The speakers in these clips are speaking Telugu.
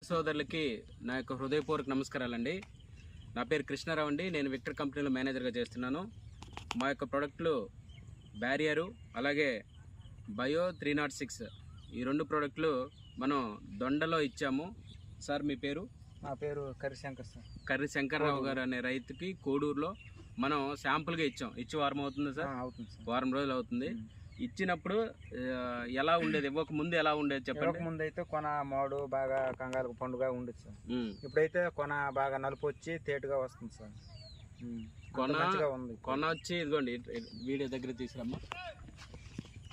సోదరులకి నా యొక్క హృదయపూర్వక నమస్కారాలండి. నా పేరు కృష్ణారావు అండి. నేను విక్టర్ కంపెనీలో మేనేజర్గా చేస్తున్నాను. మా యొక్క ప్రోడక్ట్లు బ్యారియరు అలాగే బయో 306 ఈ రెండు ప్రోడక్ట్లు మనం దొండలో ఇచ్చాము. సార్ మీ పేరు? నా పేరు కర్రిశంకర్ సార్. కర్రి శంకర్రావు గారు అనే రైతుకి కోడూరులో మనం శాంపుల్గా ఇచ్చాం. ఇచ్చి వారం అవుతుంది సార్? అవుతుంది సార్. వారం రోజులు అవుతుంది. ఇచ్చినప్పుడు ఎలా ఉండేది? ఇవ్వక ముందు ఎలా ఉండేది చెప్పండి. ముందు అయితే కొన మోడు బాగా కంగారు పండుగ ఉండేది సార్. ఇప్పుడైతే కొన బాగా నలుపు వచ్చి తేటుగా వస్తుంది సార్. కొన వచ్చి ఇదిగోండి వీడియో దగ్గర తీసుకురమ్మా.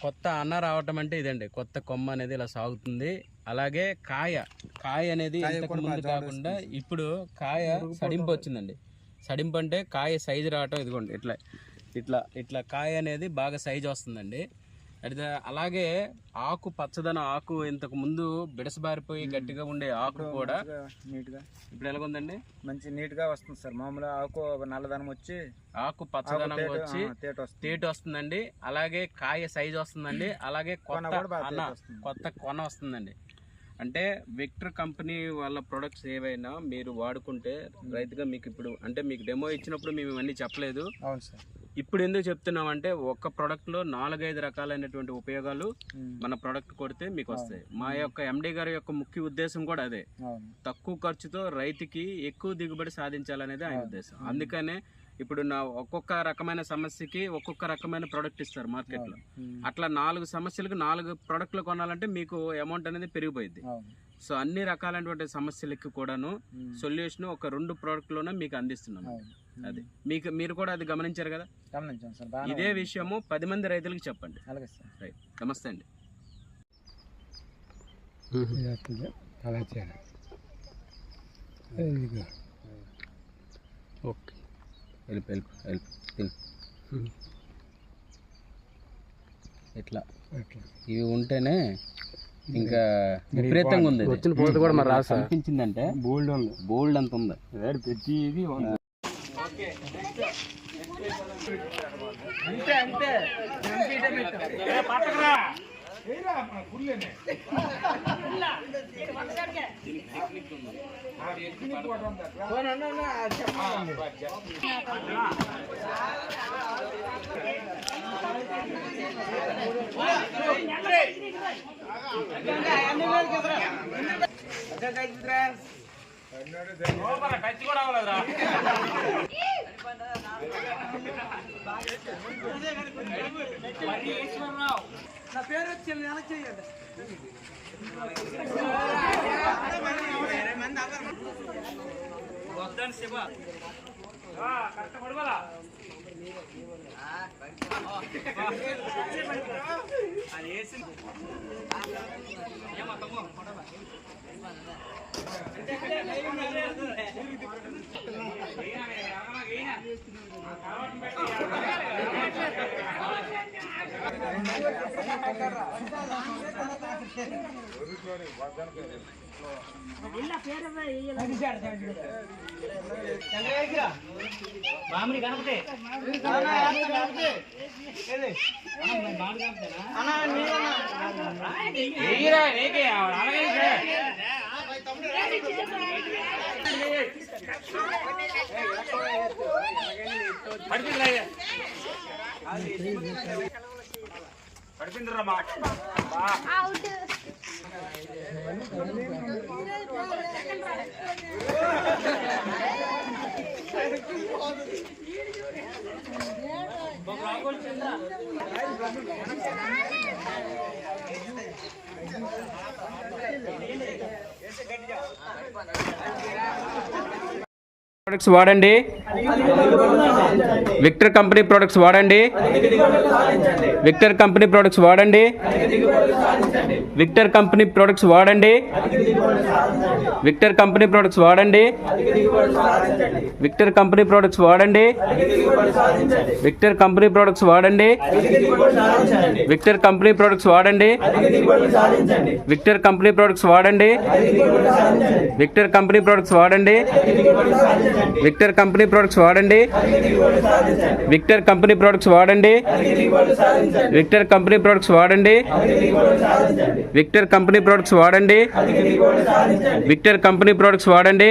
కొత్త అన్న రావటం అంటే ఇదండి, కొత్త కొమ్మ అనేది ఇలా సాగుతుంది. అలాగే కాయ అనేది ఇంతకు ముందు కాకుండా ఇప్పుడు కాయ సడింపు వచ్చిందండి. సడింపు అంటే కాయ సైజు రావటం ఇదిగోండి ఇట్లా ఇట్లా ఇట్లా కాయ అనేది బాగా సైజు వస్తుందండి. అయితే అలాగే ఆకు పచ్చదనం, ఆకు ఇంతకు ముందు బిడసబారిపోయి గట్టిగా ఉండే ఆకు కూడా నీట్గా ఇప్పుడు ఎలాగుందండి? మంచి నీట్గా వస్తుంది సార్. మామూలుగా ఆకు నల్లదనం వచ్చి ఆకు పచ్చదనం వచ్చి తేటు వస్తుందండి. అలాగే కాయ సైజు వస్తుందండి. అలాగే కొత్త కొన వస్తుందండి. అంటే విక్టర్ కంపెనీ వాళ్ళ ప్రొడక్ట్స్ ఏవైనా మీరు వాడుకుంటే రైతుగా మీకు ఇప్పుడు అంటే మీకు డెమో ఇచ్చినప్పుడు మేము ఇవన్నీ చెప్పలేదు. అవును సార్. ఇప్పుడు ఎందుకు చెప్తున్నామంటే ఒక్క ప్రోడక్ట్లో 4-5 రకాలైనటువంటి ఉపయోగాలు మన ప్రోడక్ట్ కొడితే మీకు వస్తాయి. మా యొక్క ఎండి గారి యొక్క ముఖ్య ఉద్దేశం కూడా అదే, తక్కువ ఖర్చుతో రైతుకి ఎక్కువ దిగుబడి సాధించాలనేది ఆయన ఉద్దేశం. అందుకనే ఇప్పుడు ఒక్కొక్క రకమైన సమస్యకి ఒక్కొక్క రకమైన ప్రోడక్ట్ ఇస్తారు మార్కెట్లో. అట్లా 4 సమస్యలకు 4 ప్రోడక్ట్లు కొనాలంటే మీకు అమౌంట్ అనేది పెరిగిపోయింది. సో అన్ని రకాలైనటువంటి సమస్యలకి కూడాను సొల్యూషన్ ఒక 2 ప్రోడక్ట్లోనే మీకు అందిస్తున్నాము. అది మీరు కూడా అది గమనించారు కదా? గమనించాను సార్. ఇదే విషయము 10 మంది రైతులకు చెప్పండి. అలాగే సార్. రైట్, నమస్తే అండి. ఓకే, ఇట్లా ఇవి ఉంటేనే ఇంకా విపరీతంగా ఉంది. వచ్చిన పోత కూడా మరి రాసా అనిపించిందంటే బోల్డ్ అంత ఉంది. ప్రతిది నా పేరు వచ్చి వెనక్కి చేయండి. మామిడి గణపతి పడిపోయిందిరా. ప్రొడక్ట్స్ వాడండి, విక్టర్ కంపెనీ ప్రొడక్ట్స్ వాడండి, విక్టర్ కంపెనీ ప్రొడక్ట్స్ వాడండి, విక్టర్ కంపెనీ ప్రొడక్ట్స్ వాడండి, విక్టర్ కంపెనీ ప్రొడక్ట్స్ వాడండి, విక్టర్ కంపెనీ ప్రొడక్ట్స్ వాడండి, విక్టర్ కంపెనీ ప్రొడక్ట్స్ వాడండి, విక్టర్ కంపెనీ ప్రొడక్ట్స్ వాడండి, విక్టర్ కంపెనీ ప్రొడక్ట్స్ వాడండి, విక్టర్ కంపెనీ ప్రొడక్ట్స్ వాడండి, విక్టర్ కంపెనీ ప్రొడక్ట్స్ వాడండి. విక్టర్ కంపెనీ ప్రొడక్ట్స్ వాడండి. విక్టర్ కంపెనీ ప్రొడక్ట్స్ వాడండి. విక్టర్ కంపెనీ ప్రొడక్ట్స్ వాడండి. విక్టర్ కంపెనీ ప్రొడక్ట్స్ వాడండి.